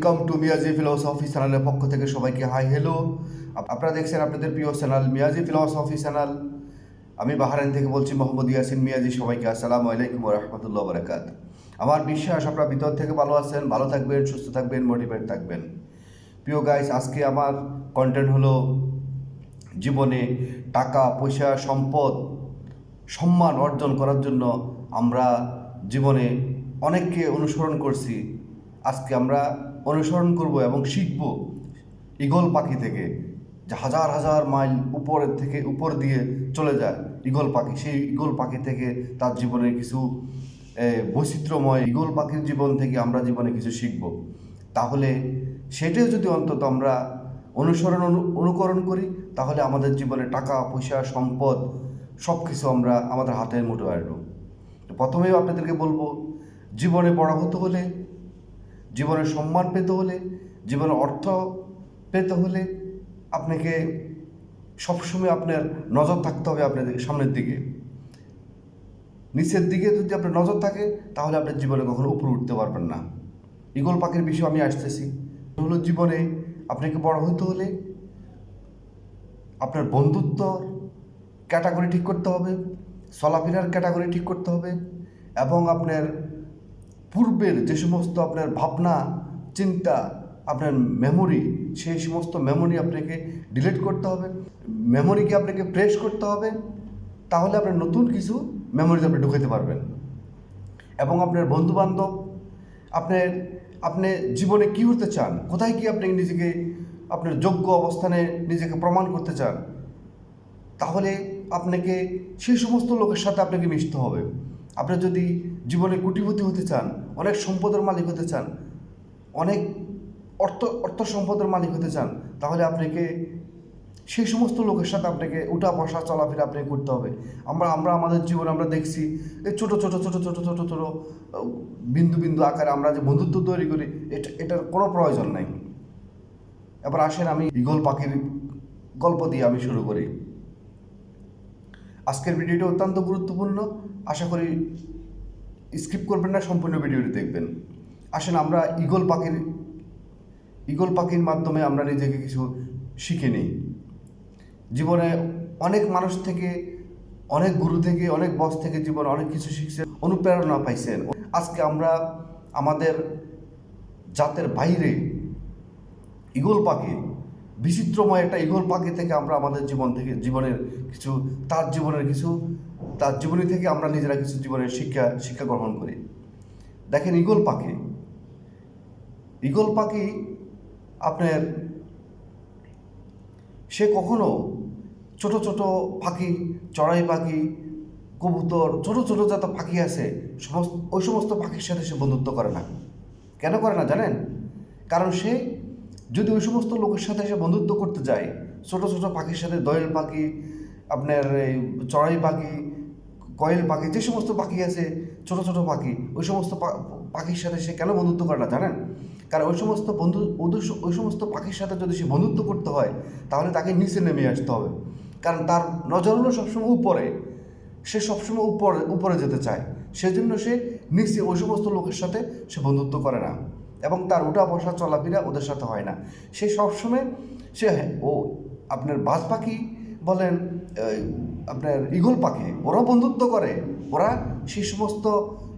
Welcome to Miyaji philosophy চ্যানেলের পক্ষ থেকে সবাইকে হাই হ্যালো। আপনারা দেখছেন আপনাদের প্রিয় চ্যানেল মিয়াজি ফিলোসফি চ্যানেল। আমি বাহারাইন থেকে বলছি মোহাম্মদ ইয়াসিন মিয়াজি। সবাইকে আসসালামু আলাইকুম ওয়া রাহমাতুল্লাহি ওয়া বারাকাতুহু। আমার বিশ্বাস আপনারা ভিতর থেকে ভালো আছেন, ভালো থাকবেন, সুস্থ থাকবেন, মোটিভেট থাকবেন। প্রিয় গাইস, আজকে আমার কন্টেন্ট হলো জীবনে টাকা পয়সা সম্পদ সম্মান অর্জন করার জন্য আমরা জীবনে অনেককে অনুসরণ করছি। আজকে আমরা অনুসরণ করব এবং শিখব ঈগল পাখি থেকে, যে হাজার হাজার মাইল উপরের থেকে উপর দিয়ে চলে যায় ঈগল পাখি। সেই ঈগল পাখি থেকে তার জীবনের কিছু বৈচিত্র্যময় ঈগল পাখির জীবন থেকে আমরা জীবনে কিছু শিখব। তাহলে সেটাও যদি অন্তত আমরা অনুকরণ করি, তাহলে আমাদের জীবনে টাকা পয়সা সম্পদ সব কিছু আমরা আমাদের হাতের মুঠোয় আসবো। প্রথমেই আপনাদেরকে বলবো, জীবনে বড় হতে হলে, জীবনে সম্মান পেতে হলে, জীবনে অর্থ পেতে হলে আপনাকে সবসময় আপনার নজর থাকতে হবে আপনাদের সামনের দিকে। নিচের দিকে যদি আপনার নজর থাকে, তাহলে আপনার জীবনে কখনো উপরে উঠতে পারবেন না। ঈগল পাখির বিষয়ে আমি আসতেছি। হলো জীবনে আপনাকে বড় হতে হলে আপনার বন্ধুত্বর ক্যাটাগরি ঠিক করতে হবে, চলাফেরার ক্যাটাগরি ঠিক করতে হবে, এবং আপনার পূর্বের যে সমস্ত আপনার ভাবনা চিন্তা, আপনার মেমোরি, সেই সমস্ত মেমোরি আপনাকে ডিলিট করতে হবে, মেমোরিকে আপনাকে ফ্রেশ করতে হবে। তাহলে আপনার নতুন কিছু মেমোরিতে আপনি ঢুকাতে পারবেন। এবং আপনার বন্ধুবান্ধব, আপনি জীবনে কী হতে চান, কোথায় কি আপনি নিজেকে আপনার যোগ্য অবস্থানে নিজেকে প্রমাণ করতে চান, তাহলে আপনাকে সেই সমস্ত লোকের সাথে আপনাকে মিশতে হবে। আপনি যদি জীবনে কোটিপতি হতে চান, অনেক সম্পদের মালিক হতে চান, অনেক অর্থ সম্পদের মালিক হতে চান, তাহলে আপনাকে সেই সমস্ত লোকের সাথে আপনাকে উঠা বসা চলাফেরা আপনাকে করতে হবে। আমরা আমাদের জীবনে আমরা দেখছি এই ছোটো ছোটো ছোটো ছোটো ছোটো ছোটো বিন্দু বিন্দু আকারে আমরা যে বন্ধুত্ব তৈরি করি, এটার কোনো প্রয়োজন নাই। এবার আসেন আমি ঈগল পাখির গল্প দিয়ে আমি শুরু করি। আজকের ভিডিওটি অত্যন্ত গুরুত্বপূর্ণ, আশা করি স্কিপ করবেন না, সম্পূর্ণ ভিডিওটি দেখবেন। আসেন আমরা ঈগল পাখির মাধ্যমে আমরা নিজেকে কিছু শিখে নিই। জীবনে অনেক মানুষ থেকে, অনেক গুরু থেকে, অনেক বস থেকে জীবনে অনেক কিছু শিখছেন, অনুপ্রেরণা পাইছেন। আজকে আমরা আমাদের জাতের বাইরে ঈগল পাখি, বিচিত্রময় একটা ঈগল পাখি থেকে আমরা আমাদের জীবনের কিছু তার জীবনী থেকে আমরা নিজেরা কিছু জীবনের শিক্ষা গ্রহণ করি। দেখেন ঈগল পাখি আপনার সে কখনো ছোট ছোট পাখি, চড়াই পাখি, কবুতর, ছোট ছোট যত পাখি আছে ওই সমস্ত পাখির সাথে সে বন্ধুত্ব করে না। কেন করে না জানেন? কারণ সে যদি ওই সমস্ত লোকের সাথে সে বন্ধুত্ব করতে যায়, ছোট ছোট পাখির সাথে, দোয়েল পাখি, আপনার এই চড়াই পাখি, কয়েল পাখি, যে সমস্ত পাখি আছে ছোট ছোট পাখি, ওই সমস্ত পাখির সাথে সে কেন বন্ধুত্ব করে না জানেন? কারণ ওই সমস্ত পাখির সাথে যদি সে বন্ধুত্ব করতে হয়, তাহলে তাকে নিচে নেমে আসতে হবে। কারণ তার নজর হলো সবসময় উপরে, সে সবসময় উপরে যেতে চায়। সেজন্য সে নিচে ওই সমস্ত লোকের সাথে সে বন্ধুত্ব করে না, এবং তার উঠা বসা চলাফেরা ওদের সাথে হয় না। সে সবসময় আপনার বাজ পাখি বলেন, আপনার ঈগল পাখি, ওরাও বন্ধুত্ব করে। ওরা সেই সমস্ত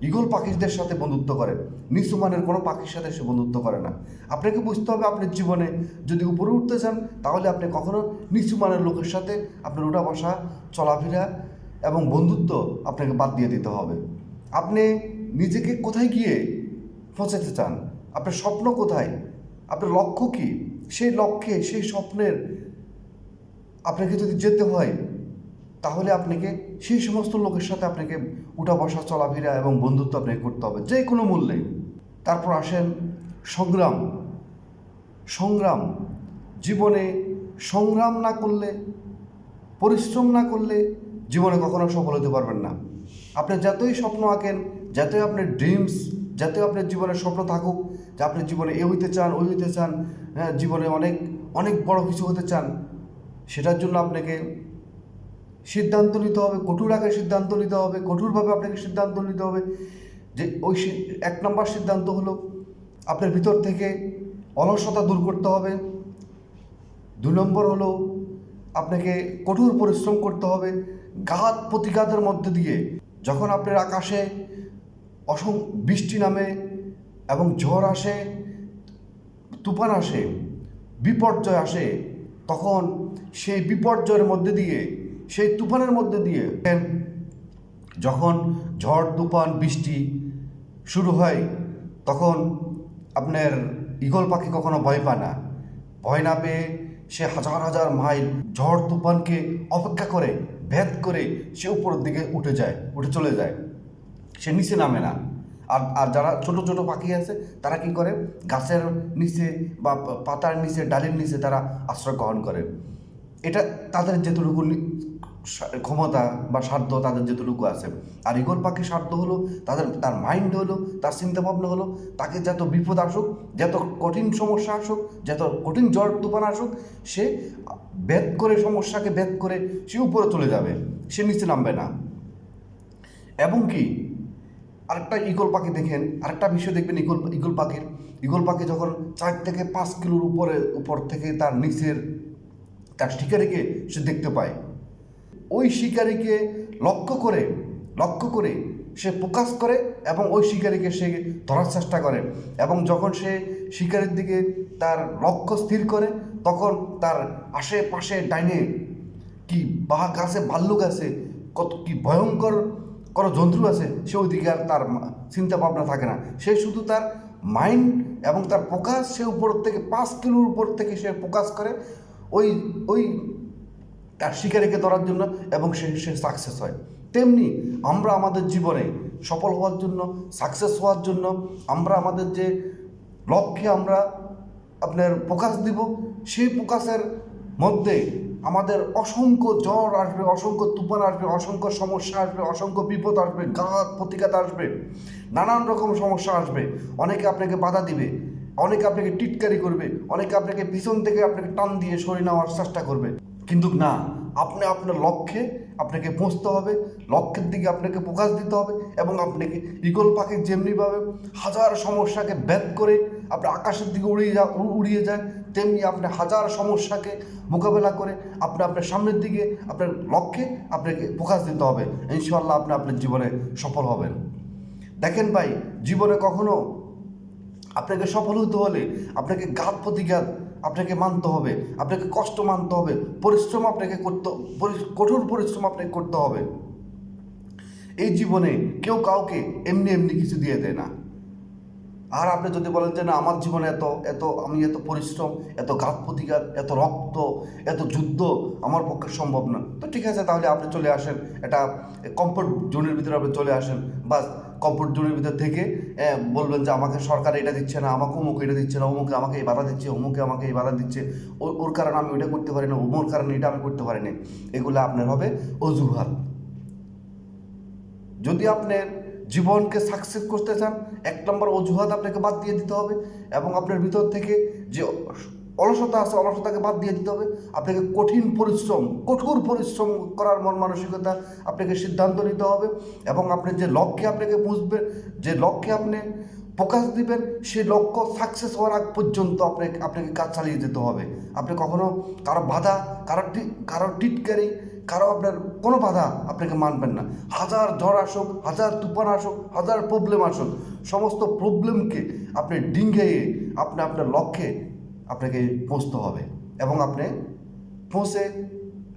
ঈগল পাখিদের সাথে বন্ধুত্ব করে, নিচু মানের কোনো পাখির সাথে সে বন্ধুত্ব করে না। আপনাকে বুঝতে হবে, আপনার জীবনে যদি উপরে উঠতে চান, তাহলে আপনি কখনো নিচু মানের লোকের সাথে আপনার উঠা বসা চলাফেরা এবং বন্ধুত্ব আপনাকে বাদ দিয়ে দিতে হবে। আপনি নিজেকে কোথায় গিয়ে পৌঁছাতে চান, আপনার স্বপ্ন কোথায়, আপনার লক্ষ্য কী, সেই লক্ষ্যে সেই স্বপ্নের আপনাকে যদি যেতে হয়, তাহলে আপনাকে সেই সমস্ত লোকের সাথে আপনাকে উঠা বসা চলাফেরা এবং বন্ধুত্ব আপনাকে করতে হবে, যে কোনো মূল্যে। তারপর আসেন সংগ্রাম। জীবনে সংগ্রাম না করলে, পরিশ্রম না করলে জীবনে কখনো সফল হতে পারবেন না। আপনি যতই স্বপ্ন আঁকেন, যতই আপনার ড্রিমস, যতই আপনার জীবনের স্বপ্ন থাকুক, যে আপনি জীবনে এ হইতে চান, ওই হইতে চান, জীবনে অনেক অনেক বড় কিছু হতে চান, সেটার জন্য আপনাকে সিদ্ধান্ত নিতে হবে, কঠোর আকারে সিদ্ধান্ত নিতে হবে, কঠোরভাবে আপনাকে সিদ্ধান্ত নিতে হবে। যে ওই 1 নম্বর সিদ্ধান্ত হলো আপনার ভিতর থেকে অলসতা দূর করতে হবে। 2 নম্বর হলো আপনাকে কঠোর পরিশ্রম করতে হবে ঘাত প্রতিঘাতের মধ্যে দিয়ে। যখন আপনার আকাশে বৃষ্টি নামে এবং ঝড় আসে, তুফান আসে, বিপর্যয় আসে, তখন সেই বিপর্যয়ের মধ্যে দিয়ে, সেই তুফানের মধ্যে দিয়ে যখন ঝড় তুফান বৃষ্টি শুরু হয়, তখন আপনার ঈগল পাখি কখনো ভয় পায় না। ভয় না পেয়ে সে হাজার হাজার মাইল ঝড় তুফানকে অপেক্ষা করে, ভেদ করে সে উপরের দিকে উঠে চলে যায়, সে নিচে নামে না। আর যারা ছোট ছোট পাখি আছে তারা কি করে, গাছের নিচে বা পাতার নিচে, ডালের নিচে তারা আশ্রয় গ্রহণ করে। এটা তাদের যেটুকু ক্ষমতা বা সাধ্য তাদের যেটুকু আছে। আর ঈগল পাখির সাধ্য হলো তার মাইন্ড হলো, তার চিন্তাভাবনা হলো, তাকে যত বিপদ আসুক, যত কঠিন সমস্যা আসুক, যত কঠিন ঝড় তুফান আসুক, সে সমস্যাকে ভেদ করে সে উপরে চলে যাবে, সে নিচে নামবে না। এবং কি আরেকটা ঈগল পাখি দেখেন, আরেকটা বিষয় দেখবেন ঈগল পাখি যখন 4 থেকে 5 কিলোর উপর থেকে তার শিকারিকে সে দেখতে পায়, ওই শিকারিকে লক্ষ্য করে সে ফোকাস করে এবং ওই শিকারিকে সে ধরার চেষ্টা করে। এবং যখন সে শিকারির দিকে তার লক্ষ্য স্থির করে, তখন তার আশেপাশে ডাইনে কি বাঘ আছে, ভাল্লুক আছে, কত কি ভয়ঙ্কর কোনো জন্তু আছে, সে ওইদিকে আর তার চিন্তা ভাবনা থাকে না। সে শুধু তার মাইন্ড এবং তার ফোকাস, সে উপর থেকে 5 কিলোর উপর থেকে সে ফোকাস করে ওই ওই তার শিকারিকে ধরার জন্য, এবং সে সাকসেস হয়। তেমনি আমরা আমাদের জীবনে সফল হওয়ার জন্য, সাকসেস হওয়ার জন্য, আমরা আমাদের যে লক্ষ্যে আমরা আপনার ফোকাস দিব, সেই ফোকাসের মধ্যে আমাদের অসংখ্য ঝড় আসবে, অসংখ্য তুফান আসবে, অসংখ্য সমস্যা আসবে, অসংখ্য বিপদ আসবে, ঘাত প্রতিঘাত আসবে, নানান রকম সমস্যা আসবে। অনেকে আপনাকে বাধা দিবে, অনেকে আপনাকে টিটকারি করবে, অনেকে আপনাকে পিছন থেকে আপনাকে টান দিয়ে সরিয়ে নেওয়ার চেষ্টা করবে। কিন্তু না, আপনি আপনার লক্ষ্যে আপনাকে পৌঁছতে হবে, লক্ষ্যের দিকে আপনাকে ফোকাস দিতে হবে। এবং আপনাকে ঈগল পাখি যেমনিভাবে হাজার সমস্যাকে ভেদ করে আপনি আকাশের দিকে উড়িয়ে যায়, তেমনি আপনি হাজার সমস্যাকে মোকাবেলা করে আপনার সামনের দিকে, আপনার লক্ষ্যে আপনাকে ফোকাস দিতে হবে। ইনশাআল্লাহ আপনি আপনার জীবনে সফল হবেন। দেখেন ভাই, জীবনে কখনো আপনাকে সফল হতে হলে আপনাকে ঘাত প্রতিঘাত আপনাকে মানতে হবে, আপনাকে কষ্ট মানতে হবে, পরিশ্রম আপনাকে কঠোর পরিশ্রম আপনাকে করতে হবে। এই জীবনে কেউ কাউকে এমনি এমনি কিছু দিয়ে দেয় না। আর আপনি যদি বলেন যে না, আমার জীবনে আমি এত পরিশ্রম, এত ঘাত প্রতিঘাত, এত রক্ত, এত যুদ্ধ আমার পক্ষে সম্ভব না, তো ঠিক আছে, তাহলে আপনি চলে আসেন একটা কমফোর্ট জোনের ভিতরে, আপনি চলে আসেন। বাস কমফোর্ট জোনের ভিতর থেকে বলবেন যে আমাকে সরকার এটা দিচ্ছে না, আমাকে অমুক এটা দিচ্ছে না, অমুকে আমাকে এই বাধা দিচ্ছে, অমুকে আমাকে এই বাধা দিচ্ছে, ওর কারণে আমি ওইটা করতে পারি না, ওর কারণে এটা আমি করতে পারি না। এগুলো আপনার হবে অজুহাত। যদি আপনার জীবনকে সাকসেস করতে চান, 1 নম্বর অজুহাত আপনাকে বাদ দিয়ে দিতে হবে। এবং আপনার ভিতর থেকে যে অলসতা আছে, অলসতাকে বাদ দিয়ে দিতে হবে। আপনাকে কঠোর পরিশ্রম করার মন মানসিকতা আপনাকে সিদ্ধান্ত নিতে হবে। এবং আপনার যে লক্ষ্যে আপনাকে পৌঁছবে, যে লক্ষ্যে আপনি ফোকাস দিবেন, সেই লক্ষ্য সাকসেস হওয়ার আগ পর্যন্ত আপনাকে কাজ চালিয়ে যেতে হবে। আপনি কখনো কারো বাধা, কারো টিটকারি, কারো আপনার কোনো বাধা আপনাকে মানবেন না। হাজার ঝড় আসুক, হাজার তুফান আসুক, হাজার প্রবলেম আসুক, সমস্ত প্রবলেমকে আপনি ডিঙ্গিয়ে আপনার লক্ষ্যে আপনাকে পৌঁছতে হবে। এবং আপনি পৌঁছে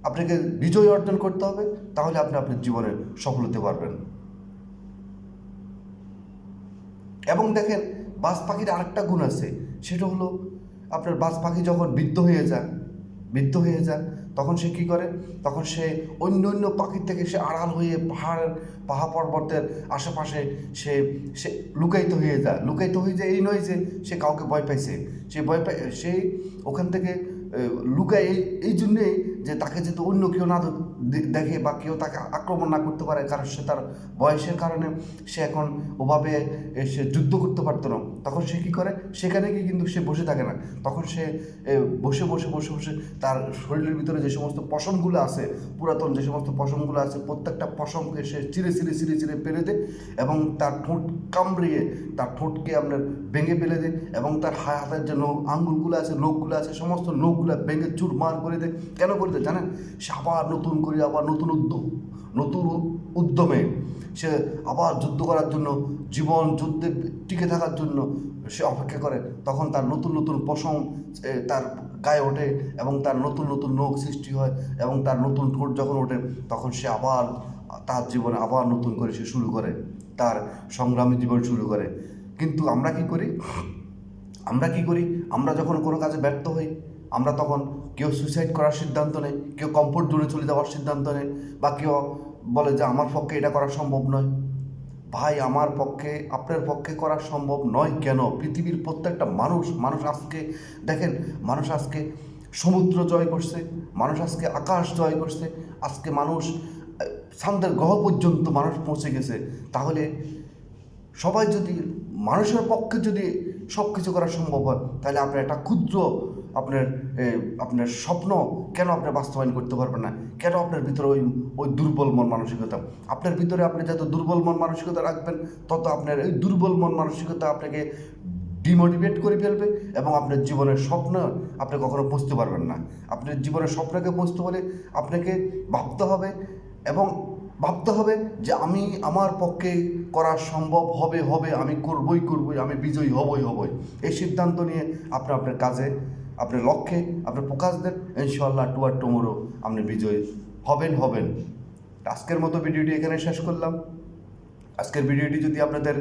আপনাকে বিজয় অর্জন করতে হবে, তাহলে আপনি আপনার জীবনে সফল হতে পারবেন। এবং দেখেন, বাজ পাখির আরেকটা গুণ আছে, সেটা হলো আপনার বাজ পাখি যখন বৃদ্ধ হয়ে যায় তখন সে কী করে, তখন সে অন্য পাখির থেকে সে আড়াল হয়ে পাহাড় পর্বতের আশেপাশে সে লুকায়িত হয়ে যায়। এই নয় যে সে কাউকে ভয় পাইছে, সে ওখান থেকে লুকায় এই জন্যেই যে তাকে যাতে অন্য কেউ না দেখে বা কেউ তাকে আক্রমণ না করতে পারে, কারণ সে তার বয়সের কারণে সে এখন ওভাবে সে যুদ্ধ করতে পারতো না। তখন সে কী করে, সেখানে গিয়ে কিন্তু সে বসে থাকে না, তখন সে বসে বসে বসে বসে তার শরীরের ভিতরে যে সমস্ত পশমগুলো আছে, পুরাতন যে সমস্ত পশমগুলো আছে, প্রত্যেকটা পশমকে সে চিরে চিরে চিরে চিরে ফেলে দেয় এবং তার ঠোঁট কামড়িয়ে তার ঠোঁটকে আপনার ভেঙে ফেলে দেয় এবং তার হাতের যে আঙ্গুলগুলো আছে, নখগুলো আছে, সমস্ত নখগুলো ভেঙে চুরমার করে দেয়। কেন করে দেয় জানেন? সে আবার নতুন করে আবার নতুন উদ্যমে সে আবার যুদ্ধ করার জন্য, জীবন যুদ্ধে টিকে থাকার জন্য সে অপেক্ষা করে। তখন তার নতুন নতুন পশম তার গায়ে ওঠে এবং তার নতুন নতুন নখ সৃষ্টি হয় এবং তার নতুন ঠোঁট যখন ওঠে তখন সে আবার তার জীবনে আবার নতুন করে সে শুরু করে, তার সংগ্রামী জীবন শুরু করে। কিন্তু আমরা কি করি, আমরা যখন কোনো কাজে ব্যর্থ হই, আমরা তখন কেউ সুইসাইড করার সিদ্ধান্ত নেয়, কেউ কমফোর্ট জোনে চলে যাওয়ার সিদ্ধান্ত নেয়, বা কেউ বলে যে আমার পক্ষে এটা করা সম্ভব নয়। ভাই, আমার পক্ষে আপনার পক্ষে করা সম্ভব নয় কেন? পৃথিবীর প্রত্যেকটা মানুষ আজকে দেখেন, মানুষ আজকে সমুদ্র জয় করছে, মানুষ আজকে আকাশ জয় করছে, আজকে মানুষ চাঁদের গ্রহ পর্যন্ত মানুষ পৌঁছে গেছে। তাহলে সবাই যদি, মানুষের পক্ষে যদি সব কিছু করা সম্ভব হয়, তাহলে আপনার একটা ক্ষুদ্র আপনার স্বপ্ন কেন আপনি বাস্তবায়ন করতে পারবেন না? কেন আপনার ভিতরে ওই দুর্বল মন মানসিকতা? আপনার ভিতরে আপনি যত দুর্বল মন মানসিকতা রাখবেন, তত আপনার এই দুর্বল মন মানসিকতা আপনাকে ডিমোটিভেট করে ফেলবে এবং আপনার জীবনের স্বপ্ন আপনি কখনো পৌঁছতে পারবেন না। আপনার জীবনের স্বপ্নকে পৌঁছতে হলে আপনাকে ভাবতে হবে এবং ভাবতে হবে যে আমার পক্ষে করা সম্ভব হবে, আমি করবই, আমি বিজয়ী হবই। এই সিদ্ধান্ত নিয়ে আপনি আপনার কাজে, আপনার লক্ষ্যে আপনি ফোকাস দেন, ইনশাআল্লাহ টুমোরো আপনি বিজয়ী হবেন। আজকের মতো ভিডিওটি এখানে শেষ করলাম। আজকের ভিডিওটি যদি আপনাদের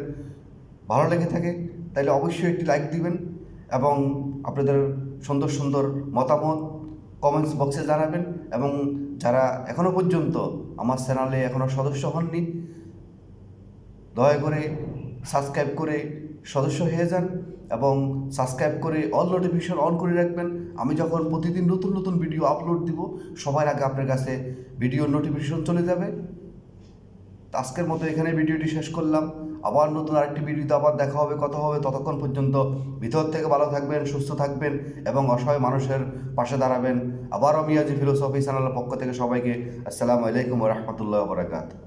ভালো লেগে থাকে তাহলে অবশ্যই একটি লাইক দিবেন এবং আপনাদের সুন্দর সুন্দর মতামত কমেন্টস বক্সে জানাবেন। এবং যারা এখনও পর্যন্ত আমার চ্যানেলে এখনও সদস্য হননি, দয়া করে সাবস্ক্রাইব করে সদস্য হয়ে যান এবং সাবস্ক্রাইব করে অল নোটিফিকেশন অন করে রাখবেন। আমি যখন প্রতিদিন নতুন নতুন ভিডিও আপলোড দিব, সবার আগে আপনার কাছে ভিডিওর নোটিফিকেশন চলে যাবে। আজকের মতো এখানে ভিডিওটি শেষ করলাম। আবার নতুন আরেকটি ভিডিওতে আবার দেখা হবে, কথা হবে। ততক্ষণ পর্যন্ত ভিতর থেকে ভালো থাকবেন, সুস্থ থাকবেন এবং অসহায় মানুষের পাশে দাঁড়াবেন। আবারও মিয়াজি ফিলোসফি চ্যানেলের পক্ষ থেকে সবাইকে আসসালামু আলাইকুম ওয়া রাহমাতুল্লাহি ওয়া বারাকাতুহু।